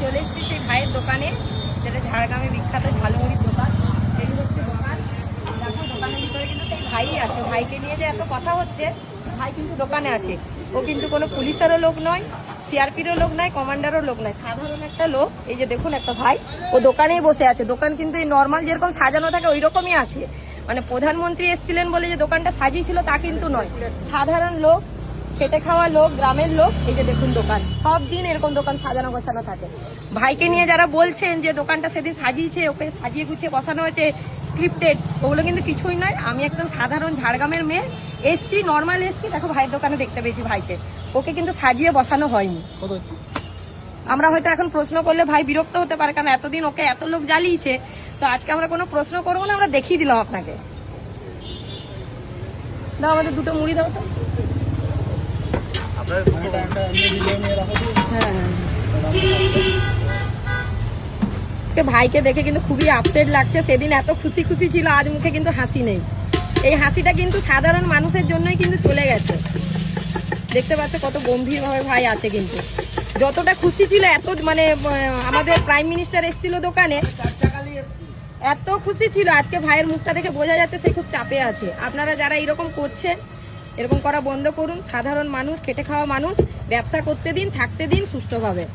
চলে এসেছি সেই ভাইয়ের দোকানে, যেটা ঝাড়গ্রামে বিখ্যাত ঝালমুড়ির দোকান। এই হচ্ছে দোকান। দেখো দোকানের ভিতরে কিন্তু সেই ভাই আছে। ভাইকে নিয়ে যে এত কথা হচ্ছে, ভাই কিন্তু দোকানে আছে। ও কিন্তু কোনো পুলিশেরও লোক নয়, সিআরপিরও লোক নয়, কমান্ডারও লোক নয়, সাধারণ একটা লোক। এই যে দেখুন একটা ভাই, ও দোকানেই বসে আছে। দোকান কিন্তু এই নর্মাল যেরকম সাজানো থাকে ওই রকমই আছে। মানে প্রধানমন্ত্রী এসেছিলেন বলে যে দোকানটা সাজিয়েছিল তা কিন্তু নয়, সাধারণ লোক, খেটে খাওয়া লোক, গ্রামের লোক। এই যে দেখুন দোকান, সব দিন এরকম দোকান সাজানো গোছানো থাকে। ভাইকে নিয়ে যারা বলছেন যে দোকানটা সেদিন সাজিয়েছে, ওকে সাজিয়ে গুছিয়ে বসানো হয়েছে স্ক্রিপ্টেড, ওগুলো কিন্তু কিছুই নয়। আমি একদম সাধারণ ঝাড়গ্রামের মেয়ে, এসছি নর্মাল এসছি। দেখো ভাইয়ের দোকানে দেখতে পেয়েছি ভাইকে, ওকে কিন্তু সাজিয়ে বসানো হয়নি। আমরা হয়তো এখন প্রশ্ন করলে ভাই বিরক্ত হতে পারে, কারণ এতদিন ওকে এত লোক জ্বালিয়েছে। তো আজকে আমরা কোনো প্রশ্ন করবো না, আমরা দেখিয়ে দিলাম আপনাকে। দাও আমাদের দুটো মুড়ি দাও তো। আজকে ভাইকে দেখে কিন্তু খুবই আপসেট লাগছে। সেদিন এত খুশি খুশি ছিল, আজ মুখে কিন্তু হাসি নেই। এই হাসিটা কিন্তু সাধারণ মানুষের জন্যই কিন্তু চলে গেছে। দেখতে পাচ্ছ কত গম্ভীর ভাবে ভাই আছে। কিন্তু যতটা খুশি ছিল, এত মানে আমাদের প্রাইম মিনিস্টার এসেছিল দোকানে, এত খুশি ছিল, আজকে ভাইয়ের মুখটা দেখে বোঝা যাচ্ছে সে খুব চাপে আছে। আপনারা যারা এরকম করছেন, এরকম করা বন্ধ করুন। সাধারণ মানুষ, খেটে খাওয়া মানুষ, ব্যবসা করতে দিন, থাকতে দিন সুষ্ঠুভাবে।